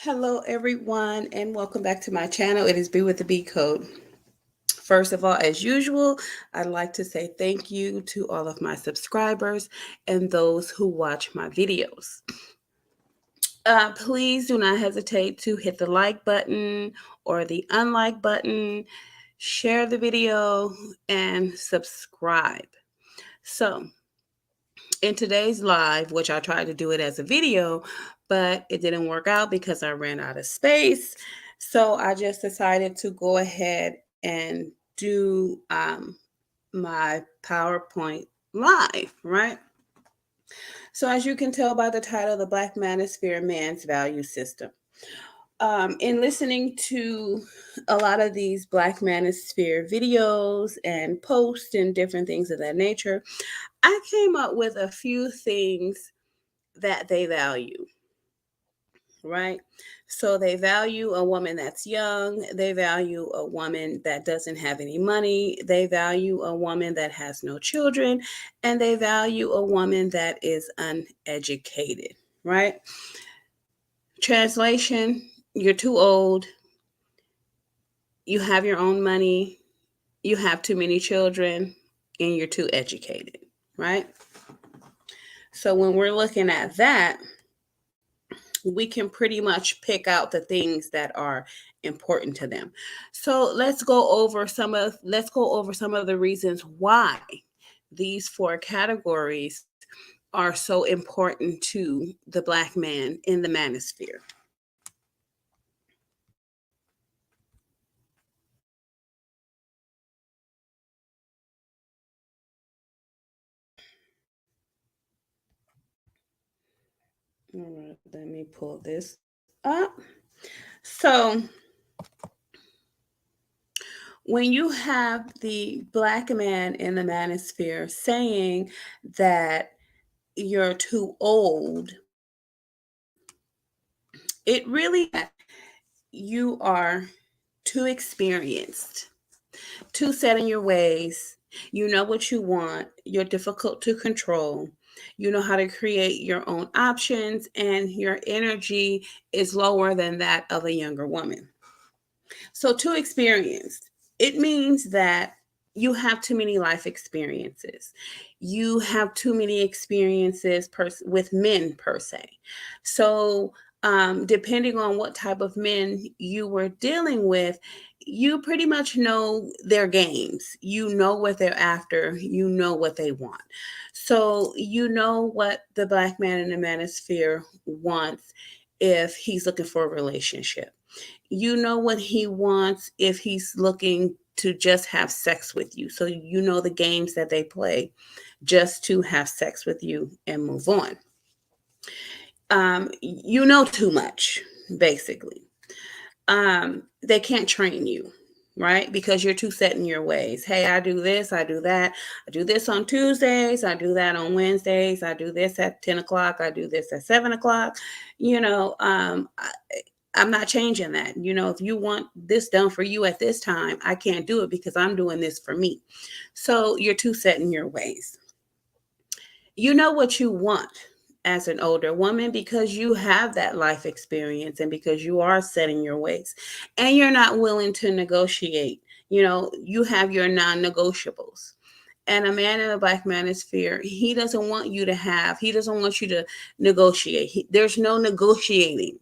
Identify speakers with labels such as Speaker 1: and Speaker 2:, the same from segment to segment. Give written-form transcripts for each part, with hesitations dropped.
Speaker 1: Hello, everyone, and welcome back to my channel. It is B with the B Code. First of all, as usual, I'd like to say thank you to all of my subscribers and those who watch my videos. Please do not hesitate to hit the like button or the unlike button, share the video, and subscribe. So, in today's live, which I tried to do it as a video, but it didn't work out because I ran out of space. So I just decided to go ahead and do my PowerPoint live, right? So as you can tell by the title, The Black Manosphere Man's Value System. In listening to a lot of these Black Manosphere videos and posts and different things of that nature, I came up with a few things that they value, right? So they value a woman that's young, they value a woman that doesn't have any money, they value a woman that has no children, and they value a woman that is uneducated, right? Translation: you're too old, you have your own money, you have too many children, and you're too educated, right? So when we're looking at that, we can pretty much pick out the things that are important to them. So let's go over some of the reasons why these four categories are so important to the Black man in the manosphere. All right, let me pull this up. So when you have the Black man in the manosphere saying that you're too old, it really you are too experienced, too set in your ways. You know what you want. You're difficult to control. You know how to create your own options, and your energy is lower than that of a younger woman. So, too experienced, it means that you have too many life experiences. You have too many experiences with men, per se. So, depending on what type of men you were dealing with, you pretty much know their games. You know what they're after. You know what they want. So, you know what the Black man in the manosphere wants if he's looking for a relationship. You know what he wants if he's looking to just have sex with you. So you know the games that they play just to have sex with you and move on. You know too much, basically. They can't train you, right? Because you're too set in your ways. Hey, I do this, I do that. I do this on Tuesdays, I do that on Wednesdays, I do this at 10 o'clock, I do this at 7 o'clock. You know, I'm not changing that. You know, if you want this done for you at this time, I can't do it because I'm doing this for me. So you're too set in your ways. You know what you want as an older woman because you have that life experience and because you are set in your ways and you're not willing to negotiate. You know, you have your non negotiables. And a man in a Black manosphere, he doesn't want you to negotiate. There's no negotiating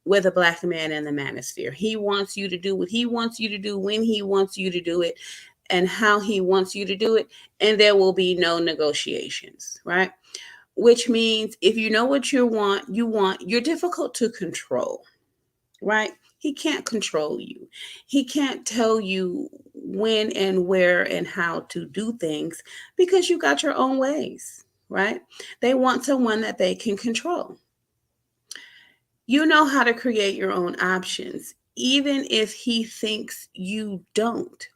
Speaker 1: with a Black man in the manosphere. He wants you to do what he wants you to do when he wants you to do it and how he wants you to do it. And there will be no negotiations, right? Which means if you know what you're difficult to control, right? He can't control you. He can't tell you when and where and how to do things because you got your own ways, right? They want someone that they can control. You know how to create your own options, even if he thinks you don't.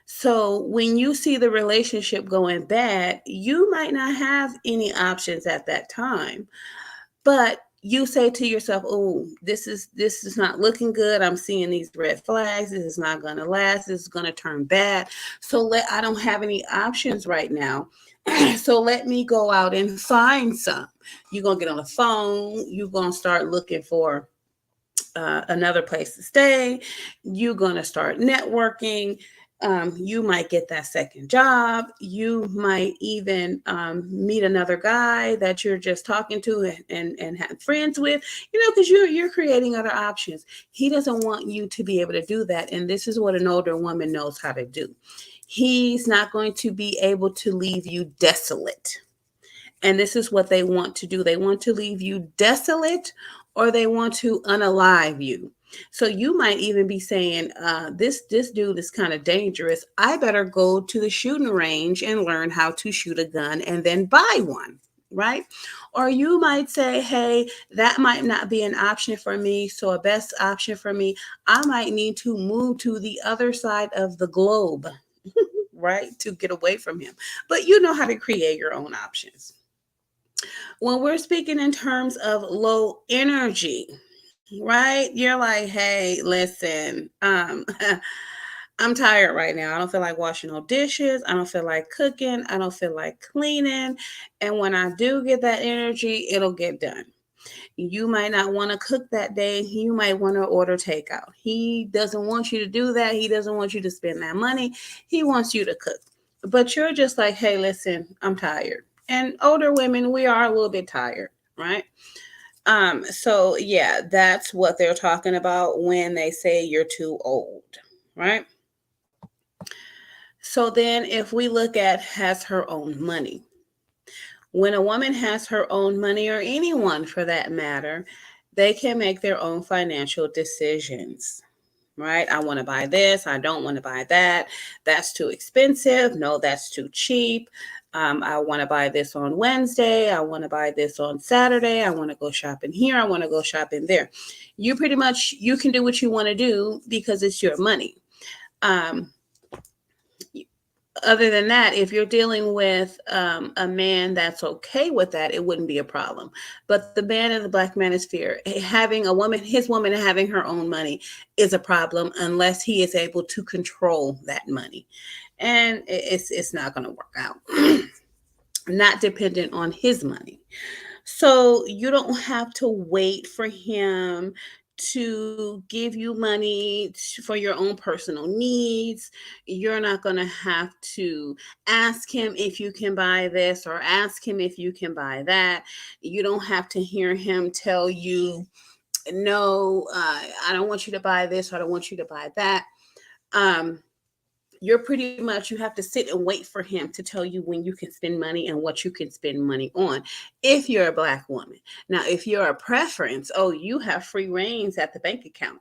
Speaker 1: So when you see the relationship going bad, you might not have any options at that time. But you say to yourself, "Oh, this is not looking good. I'm seeing these red flags. This is not going to last. This is going to turn bad. So I don't have any options right now. So let me go out and find some." You're going to get on the phone. You're going to start looking for another place to stay. You're going to start networking. You might get that second job. You might even meet another guy that you're just talking to and have friends with, because you're creating other options. He doesn't want you to be able to do that. And this is what an older woman knows how to do. He's not going to be able to leave you desolate. And this is what they want to do. They want to leave you desolate, or they want to unalive you. So you might even be saying, this dude is kind of dangerous. I better go to the shooting range and learn how to shoot a gun and then buy one, right? Or you might say, hey, that might not be an option for me. So a best option for me, I might need to move to the other side of the globe, right? To get away from him. But you know how to create your own options. When we're speaking in terms of low energy, right? You're like, hey, listen, I'm tired right now. I don't feel like washing no dishes. I don't feel like cooking. I don't feel like cleaning. And when I do get that energy, it'll get done. You might not want to cook that day. You might want to order takeout. He doesn't want you to do that. He doesn't want you to spend that money. He wants you to cook. But you're just like, hey, listen, I'm tired. And older women, we are a little bit tired, right? So yeah, that's what they're talking about when they say you're too old, right? So then if we look at has her own money. When a woman has her own money, or anyone for that matter, they can make their own financial decisions, right? I want to buy this. I don't want to buy that. That's too expensive. No, that's too cheap. I want to buy this on Wednesday. I want to buy this on Saturday. I want to go shopping here. I want to go shopping there. You can do what you want to do because it's your money. Um, Other than that, if you're dealing with a man that's okay with that, it wouldn't be a problem. But the man in the Black Manosphere, having a woman, his woman having her own money is a problem unless he is able to control that money. And it's not going to work out. Not dependent on his money. So you don't have to wait for him to give you money for your own personal needs. You're not going to have to ask him if you can buy this or ask him if you can buy that. You don't have to hear him tell you, no, I don't want you to buy this, or I don't want you to buy that. Um, you're pretty much, you have to sit and wait for him to tell you when you can spend money and what you can spend money on if you're a Black woman. Now if you're a preference, oh, you have free reigns at the bank account,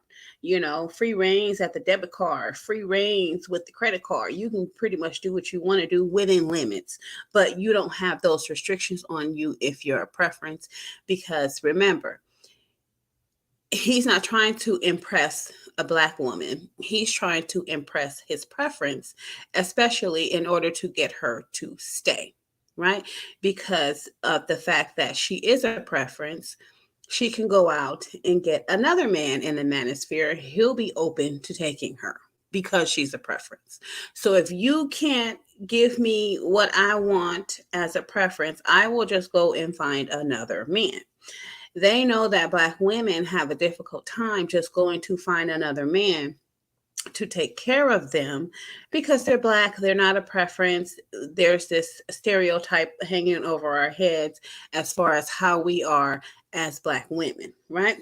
Speaker 1: free reigns at the debit card, free reigns with the credit card. You can pretty much do what you want to do within limits, but you don't have those restrictions on you if you're a preference. Because remember, he's not trying to impress a Black woman. He's trying to impress his preference, especially in order to get her to stay, right? Because of the fact that she is a preference, she can go out and get another man in the manosphere. He'll be open to taking her because she's a preference. So if you can't give me what I want as a preference, I will just go and find another man. They know that Black women have a difficult time just going to find another man to take care of them because they're Black, they're not a preference. There's this stereotype hanging over our heads as far as how we are as Black women, right?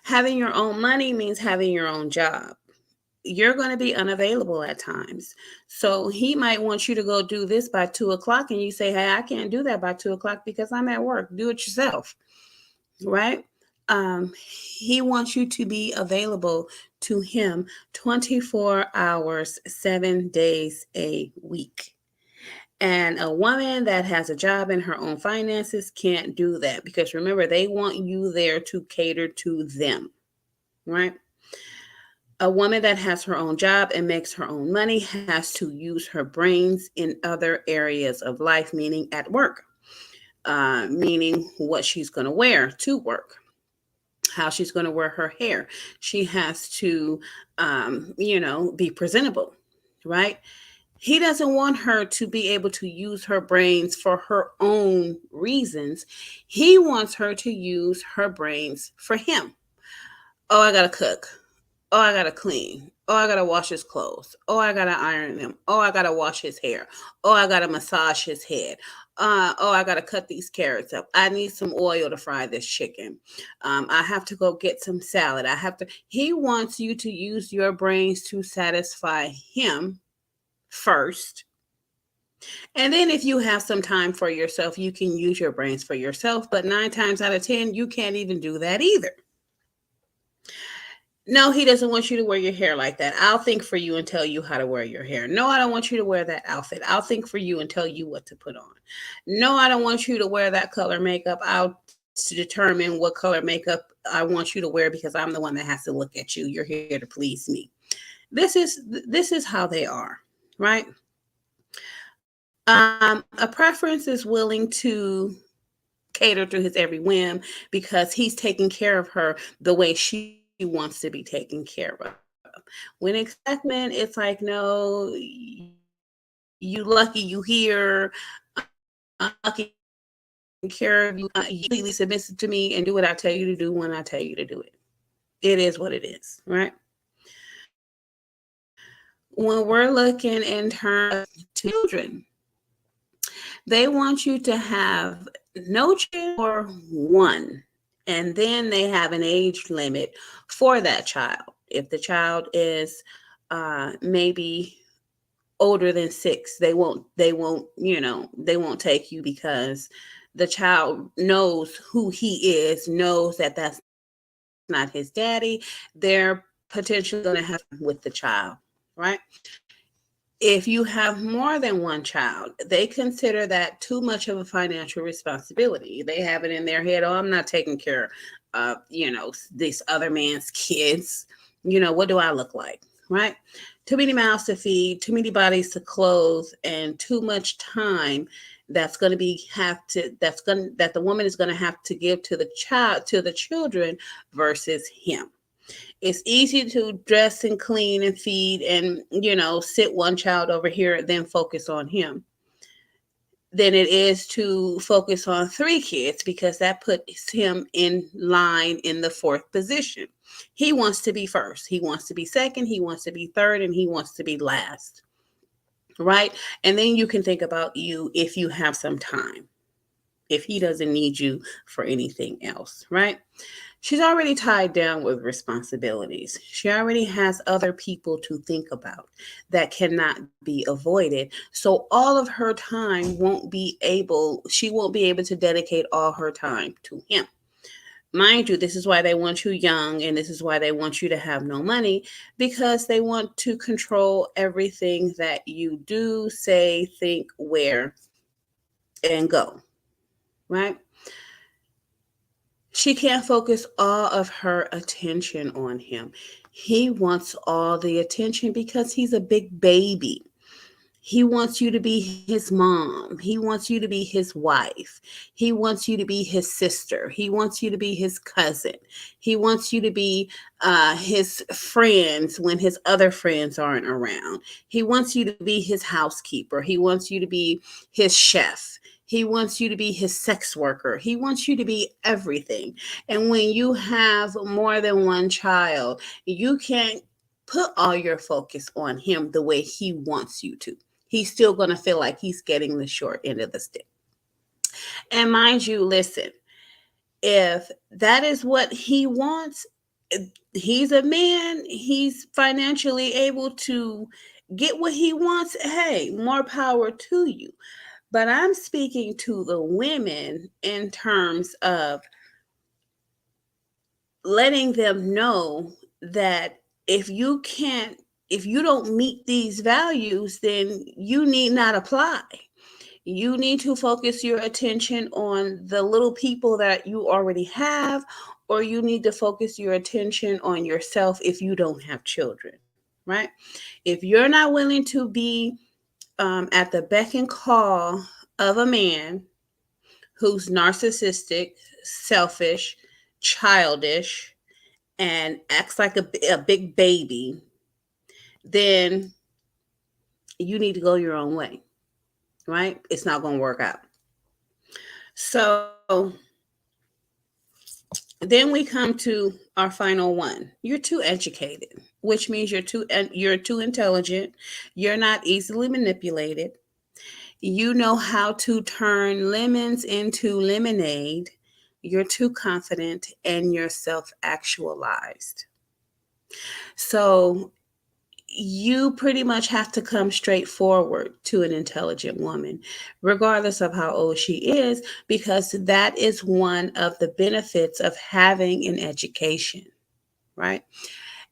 Speaker 1: Having your own money means having your own job. You're going to be unavailable at times. So he might want you to go do this by 2 o'clock, and you say, hey, I can't do that by 2 o'clock because I'm at work. Do it yourself, right? He wants you to be available to him 24 hours, 7 days a week. And a woman that has a job and her own finances can't do that because remember, they want you there to cater to them, right? A woman that has her own job and makes her own money has to use her brains in other areas of life, meaning at work, meaning what she's going to wear to work, how she's going to wear her hair. She has to, be presentable, right? He doesn't want her to be able to use her brains for her own reasons. He wants her to use her brains for him. Oh, I gotta cook. Oh, I gotta clean. Oh, I gotta wash his clothes. Oh, I gotta iron them. Oh, I gotta wash his hair. Oh, I gotta massage his head. Oh, I gotta cut these carrots up. I need some oil to fry this chicken. I have to go get some salad. I have to. He wants you to use your brains to satisfy him first. And then if you have some time for yourself, you can use your brains for yourself. But 9 times out of 10, you can't even do that either. No, he doesn't want you to wear your hair like that. I'll think for you and tell you how to wear your hair. No, I don't want you to wear that outfit. I'll think for you and tell you what to put on. No, I don't want you to wear that color makeup. I'll determine what color makeup I want you to wear because I'm the one that has to look at you. You're here to please me. This is how they are, right? A preference is willing to cater to his every whim because he's taking care of her the way she wants to be taken care of. When excitement, it's like, no, you lucky you here. I'm lucky care of you. You completely submissive to me and do what I tell you to do when I tell you to do it. It is what it is, right? When we're looking in terms of children, they want you to have no children or one. And then they have an age limit for that child. If the child is maybe older than 6, they won't take you because the child knows who he is, knows that that's not his daddy. They're potentially going to have with the child, right? If you have more than one child, they consider that too much of a financial responsibility. They have it in their head, oh, I'm not taking care of, this other man's kids. What do I look like? Right? Too many mouths to feed, too many bodies to clothe, and too much time that the woman is going to have to give to the children versus him. It's easy to dress and clean and feed and, sit one child over here and then focus on him than it is to focus on 3 kids because that puts him in line in the 4th position. He wants to be first. He wants to be second. He wants to be third, and he wants to be last. Right? And then you can think about you if you have some time, if he doesn't need you for anything else. Right? She's already tied down with responsibilities. She already has other people to think about that cannot be avoided. So all of her time she won't be able to dedicate all her time to him. Mind you, this is why they want you young and this is why they want you to have no money because they want to control everything that you do, say, think, wear, and go, right? She can't focus all of her attention on him. He wants all the attention because he's a big baby. He wants you to be his mom. He wants you to be his wife. He wants you to be his sister. He wants you to be his cousin. He wants you to be his friends when his other friends aren't around. He wants you to be his housekeeper. He wants you to be his chef. He wants you to be his sex worker. He wants you to be everything. And when you have more than one child, you can't put all your focus on him the way he wants you to. He's still going to feel like he's getting the short end of the stick. And mind you, listen, if that is what he wants, he's a man, he's financially able to get what he wants. Hey, more power to you. But I'm speaking to the women in terms of letting them know that if you don't meet these values, then you need not apply. You need to focus your attention on the little people that you already have, or you need to focus your attention on yourself if you don't have children, right? If you're not willing to be at the beck and call of a man who's narcissistic, selfish, childish, and acts like a big baby, then you need to go your own way, right? It's not going to work out. So Then we come to our final one. You're too educated, which means you're too intelligent. You're not easily manipulated. You know how to turn lemons into lemonade. You're too confident and you're self actualized. So you pretty much have to come straight forward to an intelligent woman, regardless of how old she is, because that is one of the benefits of having an education, right?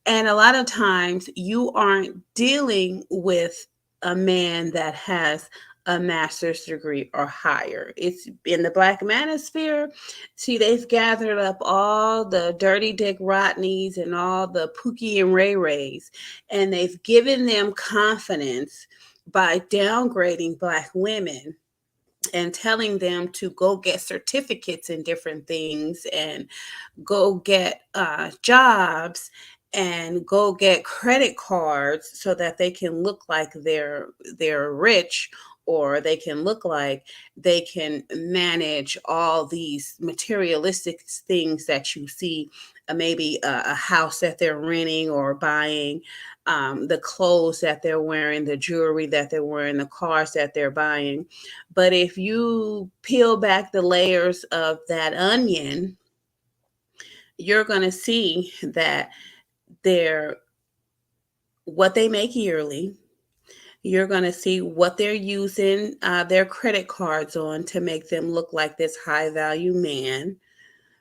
Speaker 1: And a lot of times you aren't dealing with a man that has a master's degree or higher. It's in the Black Manosphere. See, they've gathered up all the Dirty Dick Rodneys and all the Pookie and Ray Rays, and they've given them confidence by downgrading Black women and telling them to go get certificates in different things and go get jobs and go get credit cards so that they can look like they're rich, or they can look like they can manage all these materialistic things that you see, maybe a house that they're renting or buying, the clothes that they're wearing, the jewelry that they're wearing, the cars that they're buying. But if you peel back the layers of that onion, you're going to see that they're what they make yearly. You're going to see what they're using their credit cards on to make them look like this high value man,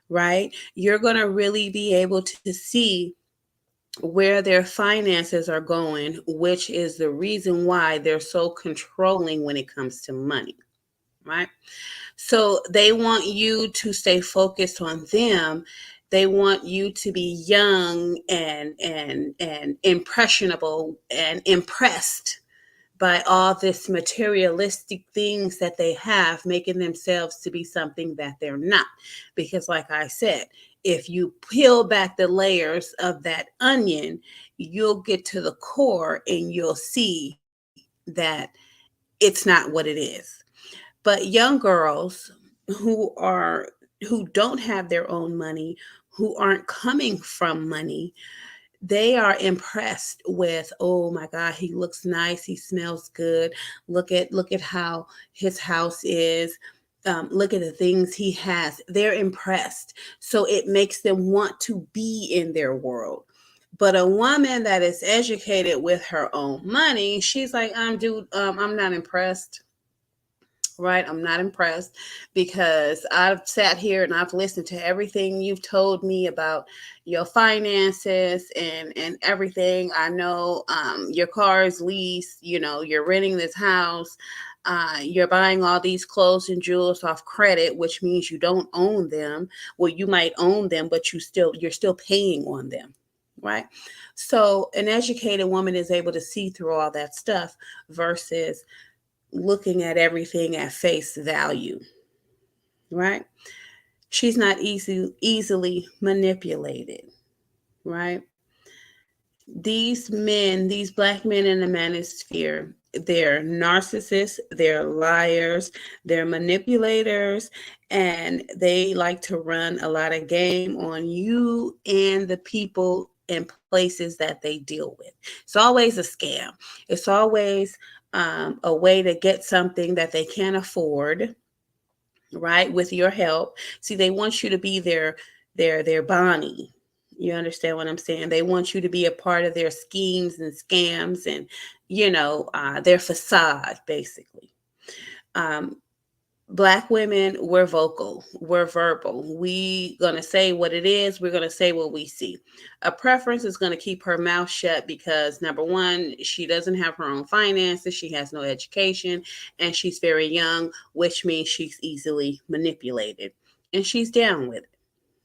Speaker 1: right? You're going to really be able to see where their finances are going, which is the reason why they're so controlling when it comes to money, right? So they want you to stay focused on them. They want you to be young and impressionable and impressed by all this materialistic things that they have, making themselves to be something that they're not. Because like I said, if you peel back the layers of that onion, you'll get to the core and you'll see that it's not what it is. But young girls who are who don't have their own money, who aren't coming from money, they are impressed with, oh my god, he looks nice, he smells good, look at how his house is, look at the things he has. They're impressed, so it makes them want to be in their world. But a woman that is educated with her own money, she's like, dude, I'm not impressed, right? I'm not impressed, because I've sat here and I've listened to everything you've told me about your finances and everything. I know your car is leased, you're renting this house, you're buying all these clothes and jewels off credit, which means you don't own them. Well, you might own them, but you're still paying on them, right? So an educated woman is able to see through all that stuff versus looking at everything at face value, right? She's not easily manipulated, right? These men, these Black men in the manosphere, they're narcissists, they're liars, they're manipulators, and they like to run a lot of game on you and the people and places that they deal with. It's always a scam. It's always a way to get something that they can't afford, right? With your help. See, they want you to be their Bonnie. You understand what I'm saying? They want you to be a part of their schemes and scams and their facade, basically. Um, Black women, we're vocal, we're verbal. We gonna say what it is. We're gonna say what we see. A preference is gonna keep her mouth shut because number one, she doesn't have her own finances, she has no education, and she's very young, which means she's easily manipulated, and she's down with it,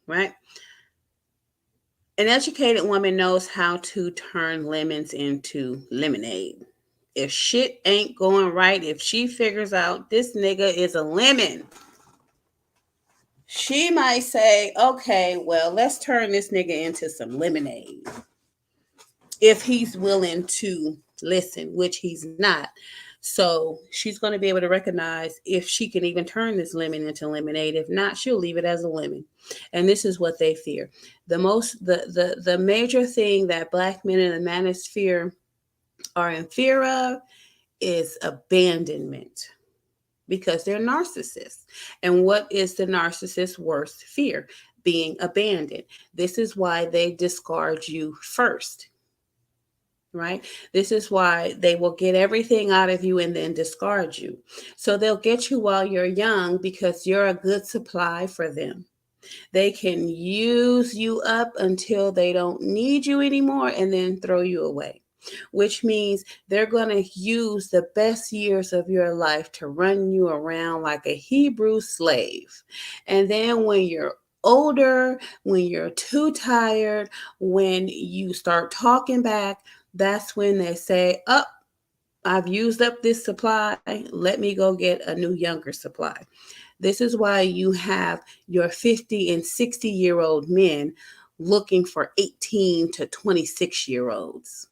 Speaker 1: right? An educated woman knows how to turn lemons into lemonade. If shit ain't going right, if she figures out this nigga is a lemon, she might say, okay, well, let's turn this nigga into some lemonade if he's willing to listen, which he's not. So she's going to be able to recognize if she can even turn this lemon into lemonade. If not, she'll leave it as a lemon. And this is what they fear. The major thing that Black men in the manosphere are in fear of is abandonment, because they're narcissists. And what is the narcissist's worst fear? Being abandoned. This is why they discard you first, right? This is why they will get everything out of you and then discard you. So they'll get you while you're young because you're a good supply for them. They can use you up until they don't need you anymore and then throw you away, which means they're going to use the best years of your life to run you around like a Hebrew slave. And then when you're older, when you're too tired, when you start talking back, that's when they say, "Up, I've used up this supply. Let me go get a new younger supply." This is why you have your 50 and 60-year-old men looking for 18 to 26-year-olds,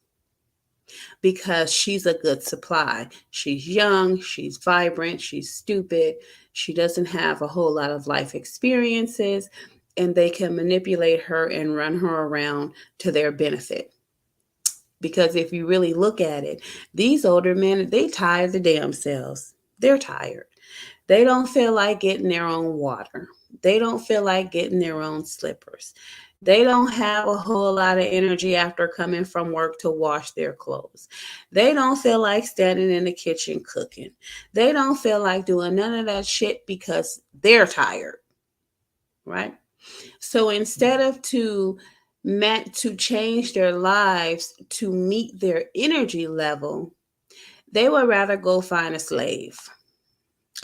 Speaker 1: because she's a good supply. She's young, she's vibrant, she's stupid, she doesn't have a whole lot of life experiences, and they can manipulate her and run her around to their benefit. Because if you really look at it, these older men, they tired the damn selves. They're tired. They don't feel like getting their own water. They don't feel like getting their own slippers. They don't have a whole lot of energy after coming from work to wash their clothes. They don't feel like standing in the kitchen cooking. They don't feel like doing none of that shit because they're tired, right? So instead of to meant to change their lives to meet their energy level, they would rather go find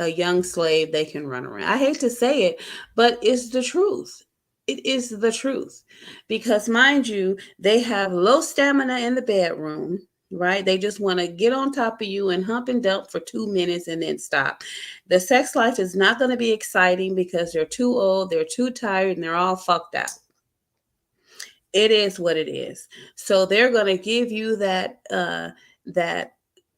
Speaker 1: a young slave they can run around. I hate to say it, but it's the truth. It is the truth. Because, mind you, they have low stamina in the bedroom, right? They just want to get on top of you and hump and dump for 2 minutes and then stop. The sex life is not going to be exciting because they're too old, they're too tired, and they're all fucked out. It is what it is. So they're going to give you that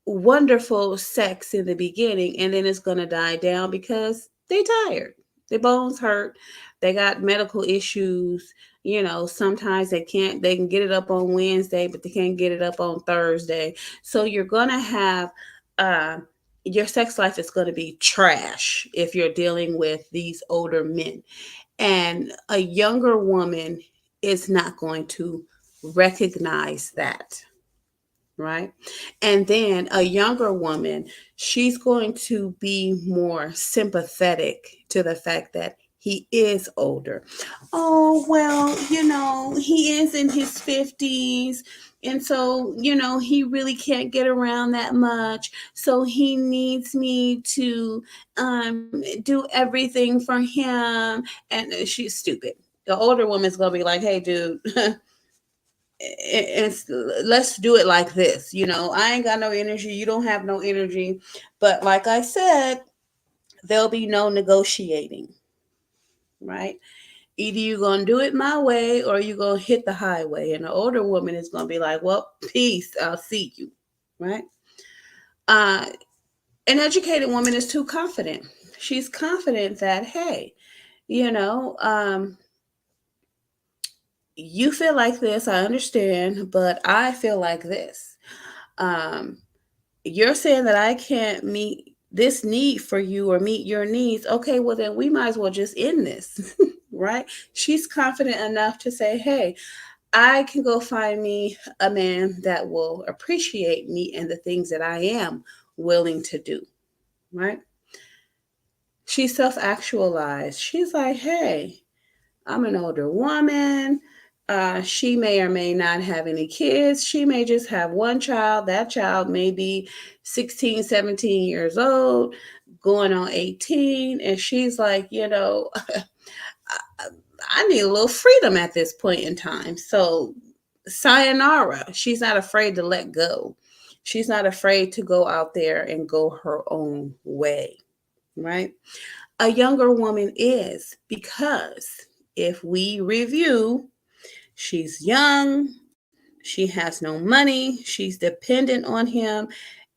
Speaker 1: wonderful sex in the beginning, and then it's going to die down because they tired. Their bones hurt. They got medical issues. Sometimes they can get it up on Wednesday, but they can't get it up on Thursday. So you're going to have uh your sex life is going to be trash if you're dealing with these older men. And a younger woman is not going to recognize that, right? And then a younger woman, she's going to be more sympathetic to the fact that he is older. Oh, well, he is in his 50s. And so, he really can't get around that much. So he needs me to do everything for him. And she's stupid. The older woman's going to be like, "Hey, dude, it's let's do it like this. I ain't got no energy, you don't have no energy, but like I said, there'll be no negotiating, right? Either you're gonna do it my way or you're gonna hit the highway." And the older woman is gonna be like, "Well, peace, I'll see you," right? uh an educated woman is too confident. She's confident that, hey, you know um you feel like this, I understand, but I feel like this. um you're saying that I can't meet this need for you or meet your needs. Okay, well, then we might as well just end this, right? She's confident enough to say, "Hey, I can go find me a man that will appreciate me and the things that I am willing to do," right? She's self actualized. She's like, "Hey, I'm an older woman. She may or may not have any kids. She may just have one child. That child may be 16, 17 years old, going on 18." And she's like, I need a little freedom at this point in time. So, sayonara. She's not afraid to let go. She's not afraid to go out there and go her own way, right? A younger woman is, because if we review, she's young, she has no money, she's dependent on him,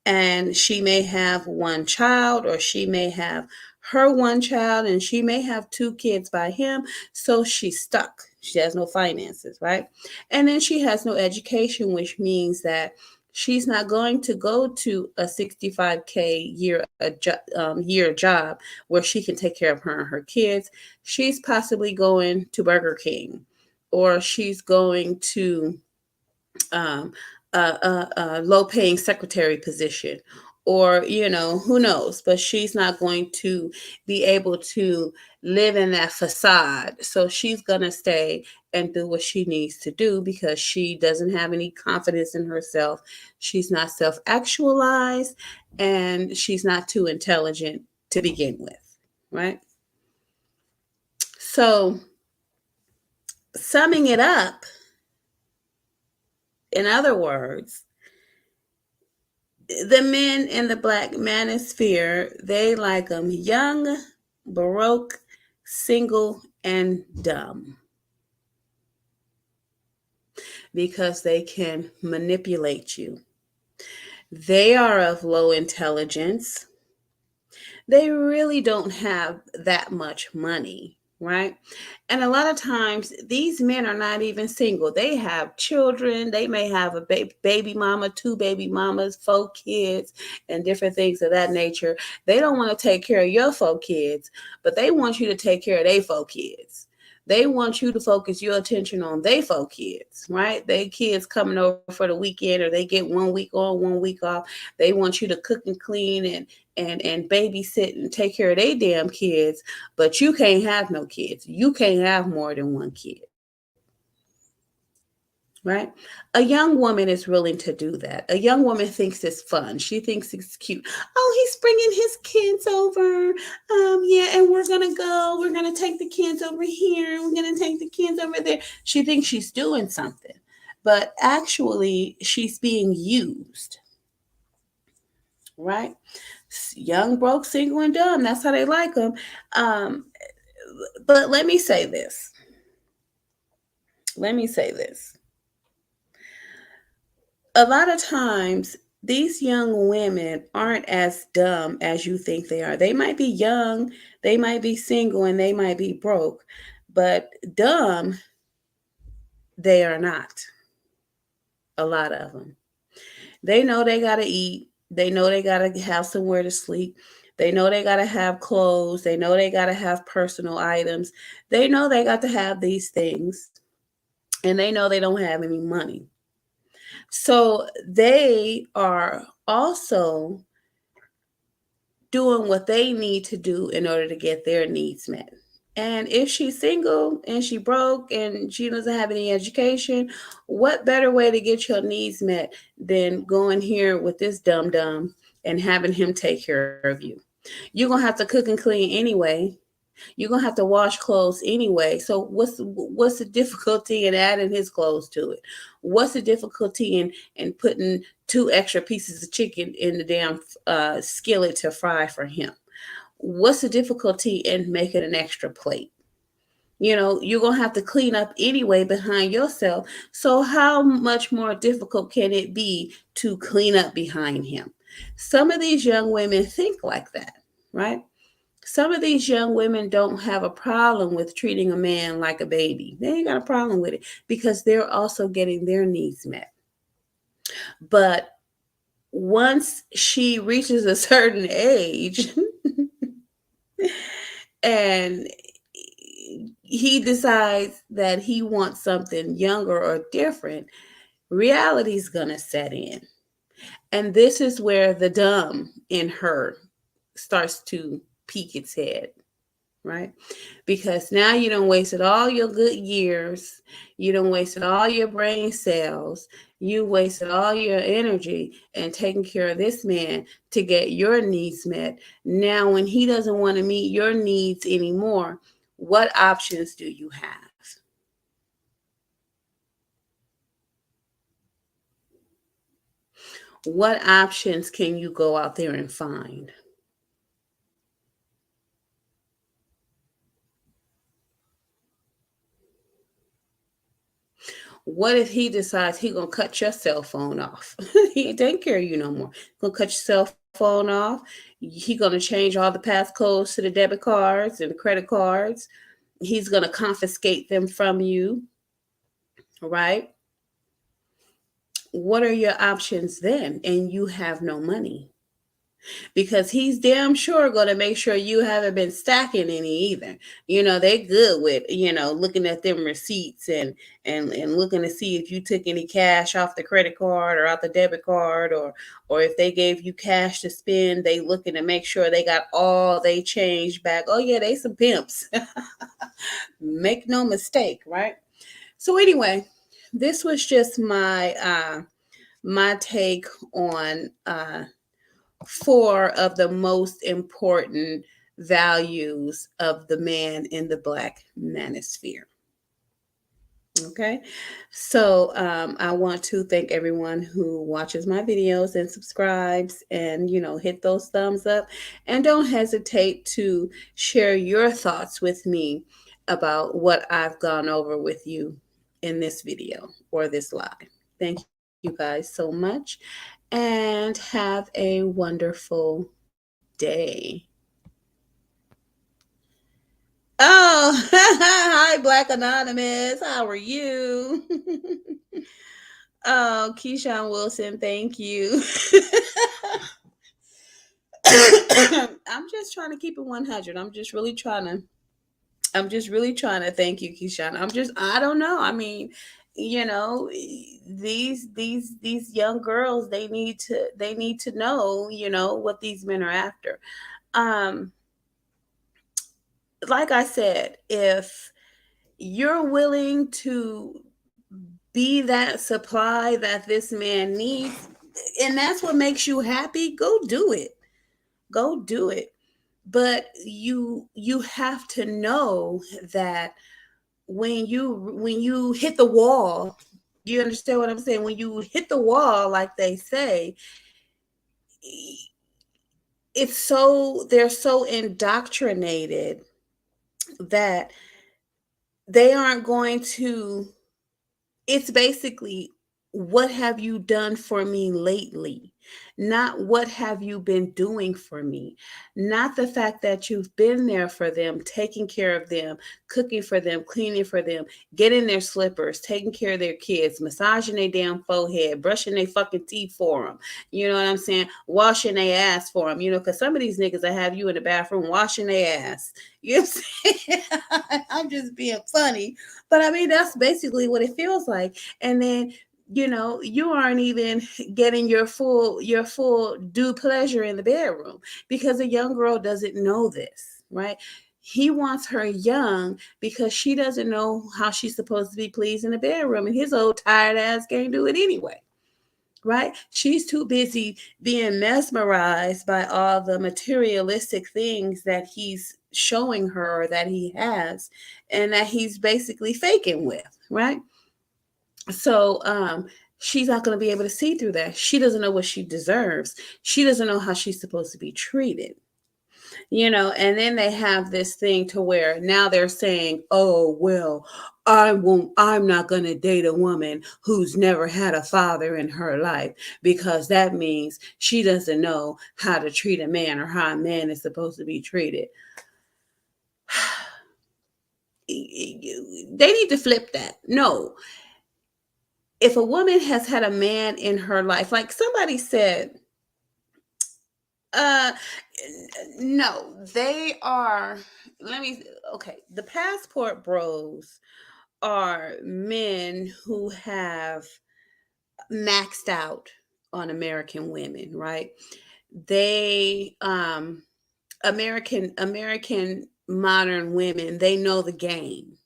Speaker 1: and she may have one child, or she may have her one child, and she may have two kids by him. So she's stuck. She has no finances, right? And then she has no education, which means that she's not going to go to a 65K year job where she can take care of her and her kids. She's possibly going to Burger King, or she's going to um, a low paying secretary position, or who knows, but she's not going to be able to live in that facade. So she's going to stay and do what she needs to do because she doesn't have any confidence in herself. She's not self actualized, and she's not too intelligent to begin with, right? So, summing it up, in other words, the men in the black manosphere, they like them young, baroque, single, and dumb because they can manipulate you. They are of low intelligence. They really don't have that much money, right? And a lot of times, these men are not even single. They have children. They may have a baby mama, two baby mamas, four kids, and different things of that nature. They don't want to take care of your four kids, but they want you to take care of their four kids. They want you to focus your attention on their four kids, right? They kids coming over for the weekend, or they get 1 week on, 1 week off. They want you to cook and clean and babysit and take care of their damn kids, but you can't have no kids. You can't have more than one kid, right? A young woman is willing to do that. A young woman thinks it's fun. She thinks it's cute. Oh, he's bringing his kids over. Yeah, and we're gonna go. We're gonna take the kids over here. We're gonna take the kids over there. She thinks she's doing something, but actually, she's being used, right? Young, broke, single, and dumb. That's how they like them. Um, but let me say this. Let me say this. A lot of times, these young women aren't as dumb as you think they are. They might be young, they might be single, and they might be broke, but dumb, they are not. A lot of them. They know they got to eat. They know they got to have somewhere to sleep. They know they got to have clothes. They know they got to have personal items. They know they got to have these things. And they know they don't have any money. So they are also doing what they need to do in order to get their needs met. And if she's single and she broke and she doesn't have any education, what better way to get your needs met than going here with this dum dum and having him take care of you? You're gonna have to cook and clean anyway. You're gonna have to wash clothes anyway. So what's the difficulty in adding his clothes to it? What's the difficulty in putting two extra pieces of chicken in the damn skillet to fry for him? What's the difficulty in making an extra plate? You're gonna have to clean up anyway behind yourself. So how much more difficult can it be to clean up behind him? Some of these young women think like that, right? Some of these young women don't have a problem with treating a man like a baby. They ain't got a problem with it because they're also getting their needs met. But once she reaches a certain age and he decides that he wants something younger or different, reality's gonna set in. And this is where the dumb in her starts to peek its head, right? Because now you done wasted all your good years, you done wasted all your brain cells, you wasted all your energy and taking care of this man to get your needs met. Now, when he doesn't want to meet your needs anymore, what options do you have? What options can you go out there and find? What if he decides he gonna cut your cell phone off? He ain't taking care of you no more. Gonna cut your cell phone off. He gonna change all the passcodes to the debit cards and the credit cards. He's gonna confiscate them from you, right? What are your options then? And you have no money, because he's damn sure going to make sure you haven't been stacking any either. They good with, looking at them receipts and looking to see if you took any cash off the credit card or out the debit card, or if they gave you cash to spend, they looking to make sure they got all they change back. Oh yeah, they some pimps. Make no mistake, right? So anyway, this was just my take on four of the most important values of the man in the Black manosphere. Okay, so I want to thank everyone who watches my videos and subscribes, and hit those thumbs up, and don't hesitate to share your thoughts with me about what I've gone over with you in this video or this live. Thank you guys so much, and have a wonderful day. Oh, hi, Black Anonymous. How are you? Oh, Keyshawn Wilson, thank you. I'm just trying to keep it 100. I'm just really trying to thank you, Keyshawn. I don't know. I mean, you know, these young girls, they need to know, what these men are after. Um, like I said, if you're willing to be that supply that this man needs, and that's what makes you happy, go do it. Go do it. But you have to know that when you hit the wall, you understand what I'm saying? When you hit the wall, like they say, they're so indoctrinated that they aren't going to. It's basically, what have you done for me lately? Not what have you been doing for me? Not the fact that you've been there for them, taking care of them, cooking for them, cleaning for them, getting their slippers, taking care of their kids, massaging their damn forehead, brushing their fucking teeth for them. You know what I'm saying? Washing their ass for them. Because some of these niggas that have you in the bathroom washing their ass. You know what I'm saying? I'm just being funny. But I mean, that's basically what it feels like. And then, you aren't even getting your full due pleasure in the bedroom, because a young girl doesn't know this, right? He wants her young because she doesn't know how she's supposed to be pleased in the bedroom, and his old tired ass can't do it anyway. Right? She's too busy being mesmerized by all the materialistic things that he's showing her, that he has, and that he's basically faking with, right? So she's not going to be able to see through that. She doesn't know what she deserves. She doesn't know how she's supposed to be treated. And then they have this thing to where now they're saying, oh, well, I'm not going to date a woman who's never had a father in her life, because that means she doesn't know how to treat a man, or how a man is supposed to be treated. They need to flip that. No. If a woman has had a man in her life, like somebody said, uh no, they are, let me, okay, the passport bros are men who have maxed out on American women, right? They American modern women, they know the game.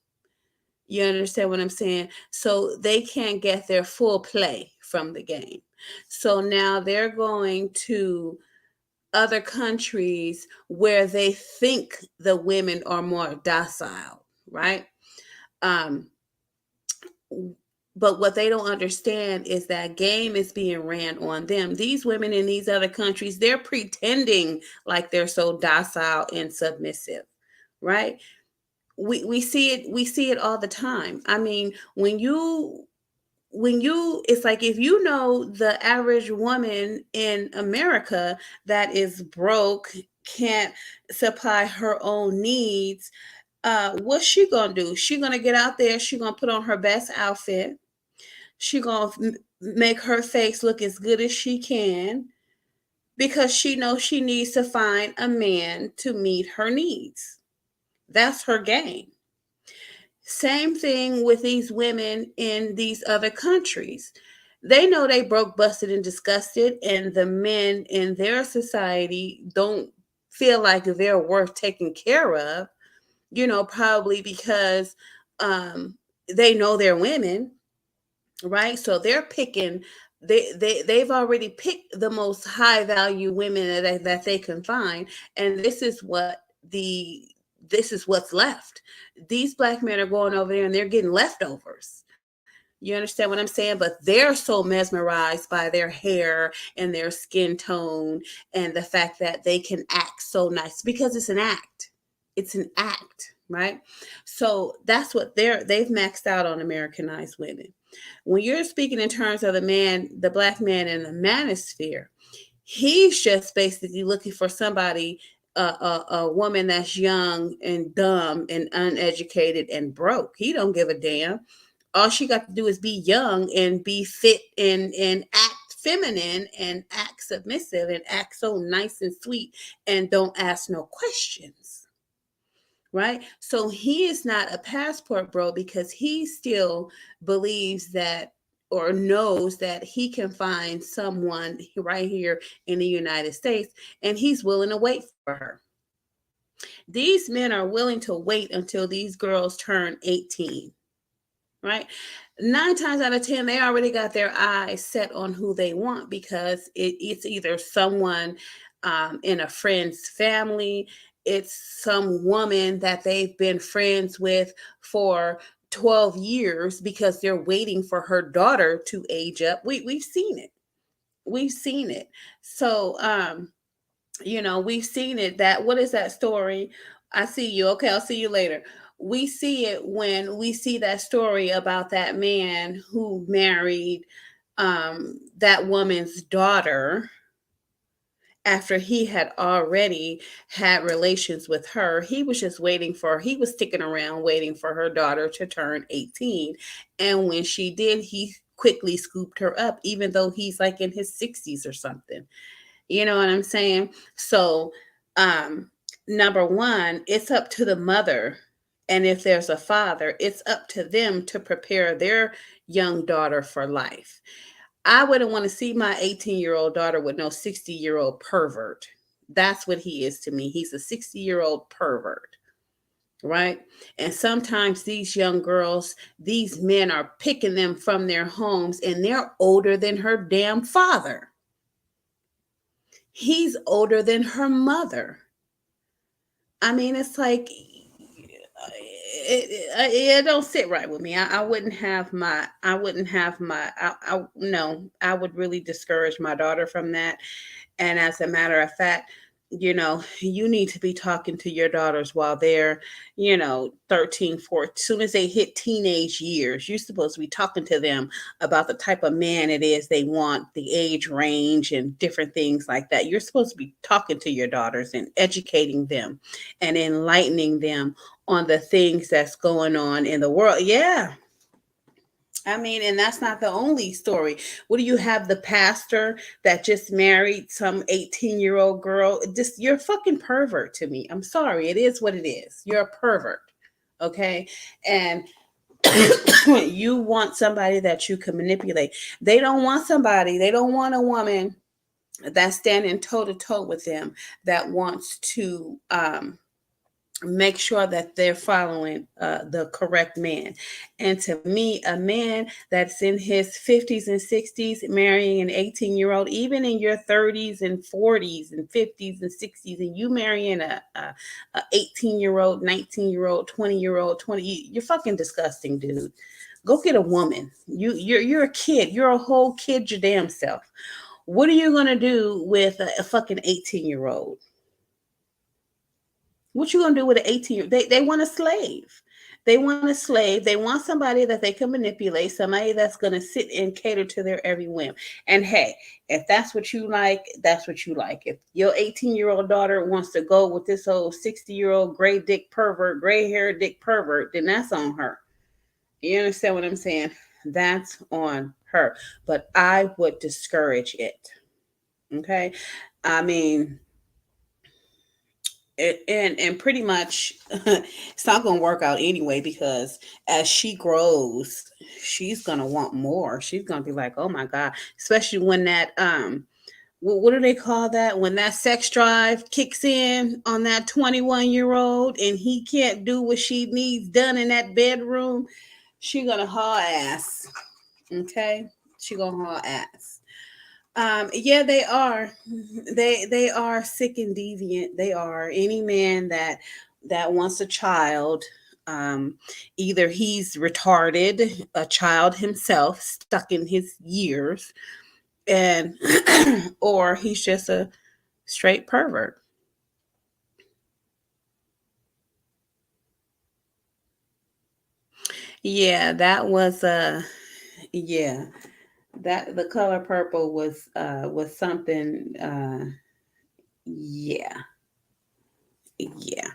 Speaker 1: You understand what I'm saying? So they can't get their full play from the game. So now they're going to other countries where they think the women are more docile, right? Um, but what they don't understand is that game is being ran on them. These women in these other countries, they're pretending like they're so docile and submissive, right? We see it all the time. I mean, when you when you, it's like if you know the average woman in America that is broke, can't supply her own needs, what's she gonna do? She gonna get out there, she gonna put on her best outfit, she gonna make her face look as good as she can, because she knows she needs to find a man to meet her needs. That's her game. Same thing with these women in these other countries. They know they broke, busted, and disgusted, and the men in their society don't feel like they're worth taking care of, probably because they know they're women, right? So they're picking, they've already picked the most high value women that they can find, and this is what's left. These black men are going over there and they're getting leftovers. You understand what I'm saying? But they're so mesmerized by their hair and their skin tone and the fact that they can act so nice, because it's an act. It's an act, right? So that's what they've maxed out on Americanized women. When you're speaking in terms of the black man in the manosphere, he's just basically looking for somebody, a woman that's young and dumb and uneducated and broke. He don't give a damn. All she got to do is be young and be fit and act feminine and act submissive and act so nice and sweet and don't ask no questions. Right? So he is not a passport bro, because he still believes that, or knows that he can find someone right here in the United States, and he's willing to wait for her. These men are willing to wait until these girls turn 18, right? 9 times out of 10, they already got their eyes set on who they want, because it's either someone in a friend's family, it's some woman that they've been friends with for 12 years because they're waiting for her daughter to age up. We've seen it. We've seen it. So, we've seen it. That, what is that story? I see you. Okay, I'll see you later. We see it when we see that story about that man who married that woman's daughter after he had already had relations with her. He was just he was sticking around waiting for her daughter to turn 18. And when she did, he quickly scooped her up, even though he's like in his 60s or something. You know what I'm saying? So, um, number one, it's up to the mother. And if there's a father, it's up to them to prepare their young daughter for life. I wouldn't want to see my 18-year-old daughter with no 60-year-old pervert. That's what he is to me. He's a 60-year-old pervert, right? And sometimes these young girls, these men are picking them from their homes, and they're older than her damn father. He's older than her mother. I mean, it's like it don't sit right with me. I wouldn't have my. I wouldn't have my. No. I would really discourage my daughter from that. And as a matter of fact, you need to be talking to your daughters while they're, 13, 14. As soon as they hit teenage years, you're supposed to be talking to them about the type of man it is they want, the age range, and different things like that. You're supposed to be talking to your daughters and educating them and enlightening them on the things that's going on in the world. Yeah. I mean, and that's not the only story. What do you have? The pastor that just married some 18-year-old girl? Just, you're a fucking pervert to me. I'm sorry. It is what it is. You're a pervert. Okay. And you want somebody that you can manipulate. They don't want a woman that's standing toe to toe with them, that wants to make sure that they're following the correct man. And to me, a man that's in his 50s and 60s marrying an 18-year-old, even in your 30s and 40s and 50s and 60s, and you marrying a 18-year-old, 19-year-old, 20-year-old, 20, you're fucking disgusting, dude. Go get a woman. You're a kid. You're a whole kid your damn self. What are you gonna do with a fucking 18-year-old? What you gonna do with an 18-year? They want a slave. They want a slave. They want somebody that they can manipulate, somebody that's going to sit and cater to their every whim. And hey, if that's what you like, that's what you like. If your 18-year-old daughter wants to go with this old 60-year-old gray dick pervert, gray hair dick pervert, then that's on her. You understand what I'm saying? That's on her. But I would discourage it. Okay. I mean, and pretty much it's not going to work out anyway, because as she grows, she's going to want more. She's going to be like, oh my god, especially when that what do they call that, when that sex drive kicks in on that 21-year-old and he can't do what she needs done in that bedroom. She gonna haul ass. Okay, she gonna haul ass. Yeah, they are. They are sick and deviant. They are. Any man that wants a child, um, either he's retarded, a child himself, stuck in his years, and or he's just a straight pervert. Yeah, that was yeah, that the color purple was something yeah. Yeah.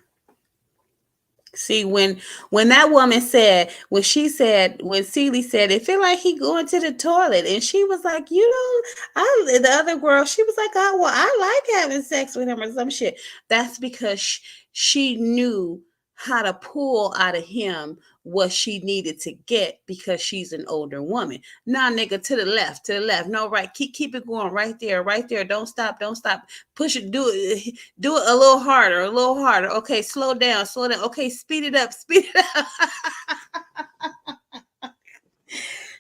Speaker 1: See, when that woman said, when Celie said, it feel like he going to the toilet, and she was like, you know, I the other girl, she was like, oh well, I like having sex with him or some shit. That's because she knew how to pull out of him what she needed to get, because she's an older woman. Nah, nigga, to the left, to the left. No, right. Keep it going right there, right there. Don't stop, don't stop. Push it, do it a little harder, a little harder. Okay, slow down, slow down. Okay, speed it up, speed it up.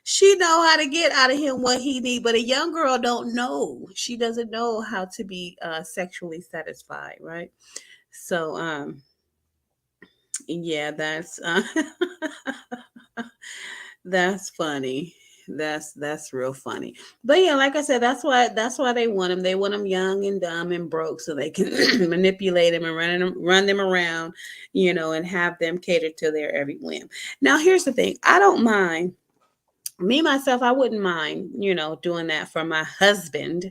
Speaker 1: She know how to get out of him what he need, but a young girl don't know. She doesn't know how to be sexually satisfied, right? So yeah, that's funny. That's real funny. But yeah, like I said, that's why they want them. They want them young and dumb and broke, so they can manipulate them and run them around, and have them cater to their every whim. Now, here's the thing. I don't mind, me myself, I wouldn't mind, doing that for my husband.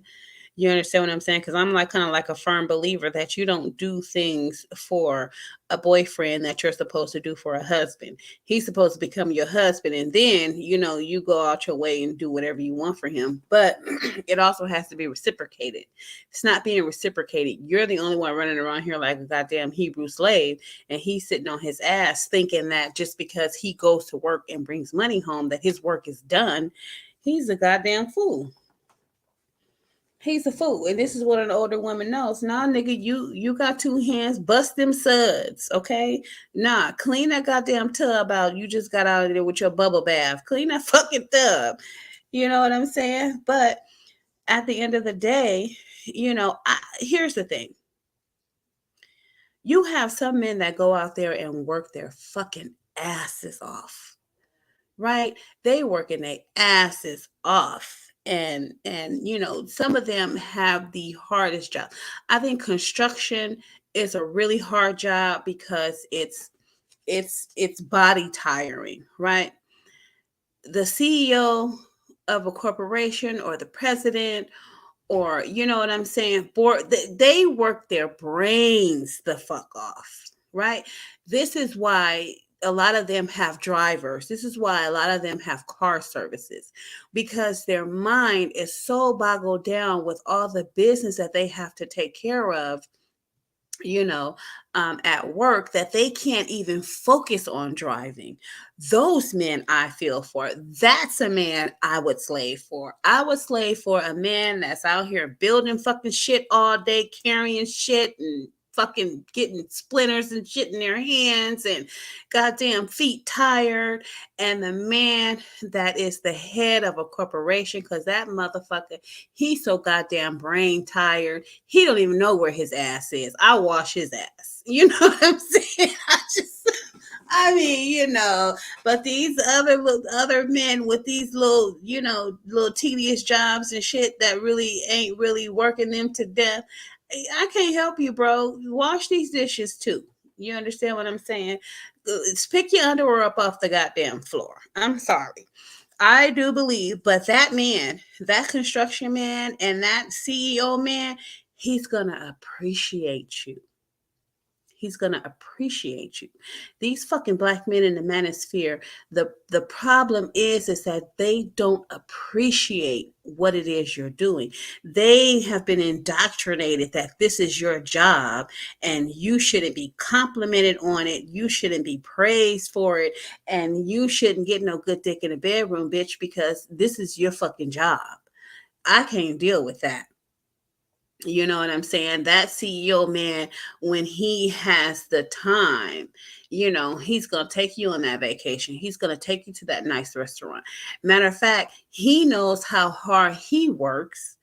Speaker 1: You understand what I'm saying? Because I'm like kind of like a firm believer that you don't do things for a boyfriend that you're supposed to do for a husband. He's supposed to become your husband, and then you go out your way and do whatever you want for him. But it also has to be reciprocated. It's not being reciprocated. You're the only one running around here like a goddamn Hebrew slave, and he's sitting on his ass thinking that just because he goes to work and brings money home, that his work is done. He's a goddamn fool. He's a fool, and this is what an older woman knows. Nah, nigga, you got two hands, bust them suds, okay? Nah, clean that goddamn tub out. You just got out of there with your bubble bath. Clean that fucking tub. You know what I'm saying? But at the end of the day, here's the thing. You have some men that go out there and work their fucking asses off, right? They working their asses off. And some of them have the hardest job. I think construction is a really hard job because it's body tiring, right? The CEO of a corporation, or the president, or you know what I'm saying, board, they work their brains the fuck off, right? This is why a lot of them have drivers. This is why a lot of them have car services, because their mind is so boggled down with all the business that they have to take care of, you know, at work, that they can't even focus on driving. Those men I feel for. That's a man I would slave for. I would slave for a man that's out here building fucking shit all day, carrying shit and fucking getting splinters and shit in their hands and goddamn feet tired. And the man that is the head of a corporation, because that motherfucker, he's so goddamn brain tired. He don't even know where his ass is. I wash his ass. You know what I'm saying? I mean, but these other men with these little tedious jobs and shit that really ain't really working them to death. I can't help you, bro. Wash these dishes too. You understand what I'm saying? Pick your underwear up off the goddamn floor. I'm sorry. I do believe, but that man, that construction man, and that CEO man, he's gonna appreciate you. He's gonna appreciate you. These fucking black men in the manosphere, the problem is that they don't appreciate what it is you're doing. They have been indoctrinated that this is your job and you shouldn't be complimented on it. You shouldn't be praised for it, and you shouldn't get no good dick in the bedroom, bitch, because this is your fucking job. I can't deal with that. You know what I'm saying? That CEO man, when he has the time, he's going to take you on that vacation. He's going to take you to that nice restaurant. Matter of fact, he knows how hard he works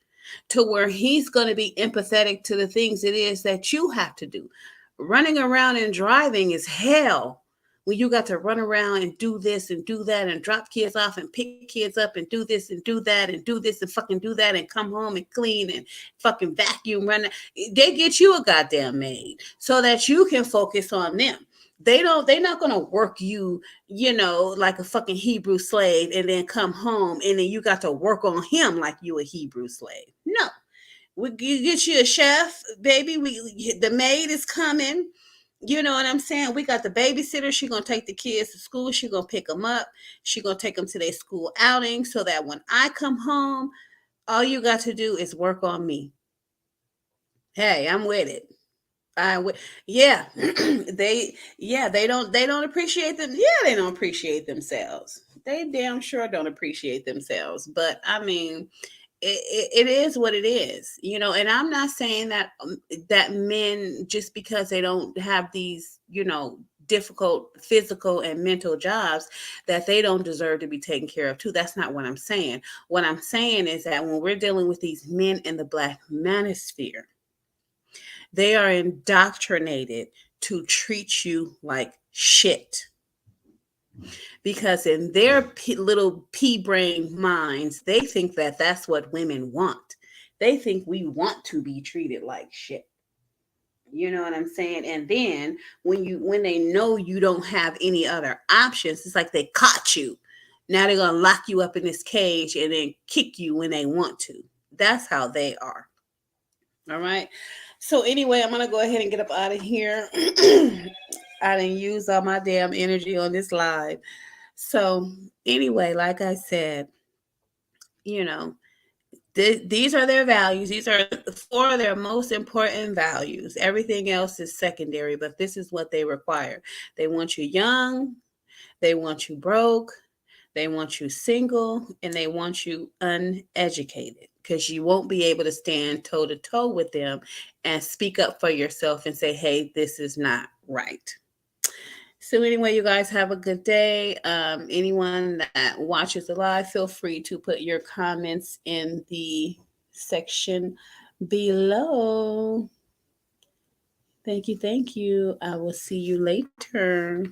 Speaker 1: to where he's going to be empathetic to the things it is that you have to do. Running around and driving is hell. When you got to run around and do this and do that and drop kids off and pick kids up and do this and do that and do this and fucking do that and come home and clean and fucking vacuum run. They get you a goddamn maid so that you can focus on them. They're not gonna work you, like a fucking Hebrew slave and then come home and then you got to work on him like you a Hebrew slave. No. We get you a chef, baby. The maid is coming. You know what I'm saying? We got the babysitter. She gonna take the kids to school. She gonna pick them up. She gonna take them to their school outing so that when I come home, all you got to do is work on me. Hey, I'm with it. Yeah, they don't appreciate them. Yeah, they don't appreciate themselves. They damn sure don't appreciate themselves. But I mean, it is what it is, and I'm not saying that men, just because they don't have these, difficult physical and mental jobs, that they don't deserve to be taken care of too. That's not what I'm saying. What I'm saying is that when we're dealing with these men in the black manosphere, they are indoctrinated to treat you like shit, because in their little pea brain minds, they think that that's what women want. They think we want to be treated like shit. You know what I'm saying? And then when they know you don't have any other options, it's like they caught you. Now they're gonna lock you up in this cage and then kick you when they want to. That's how they are. All right. So anyway, I'm gonna go ahead and get up out of here. I didn't use all my damn energy on this live. So anyway, like I said, you know, these are their values. These are four of their most important values. Everything else is secondary, but this is what they require. They want you young, they want you broke, they want you single, and they want you uneducated, because you won't be able to stand toe to toe with them and speak up for yourself and say, hey, this is not right. So anyway, you guys have a good day. Anyone that watches the live, feel free to put your comments in the section below. Thank you. I will see you later.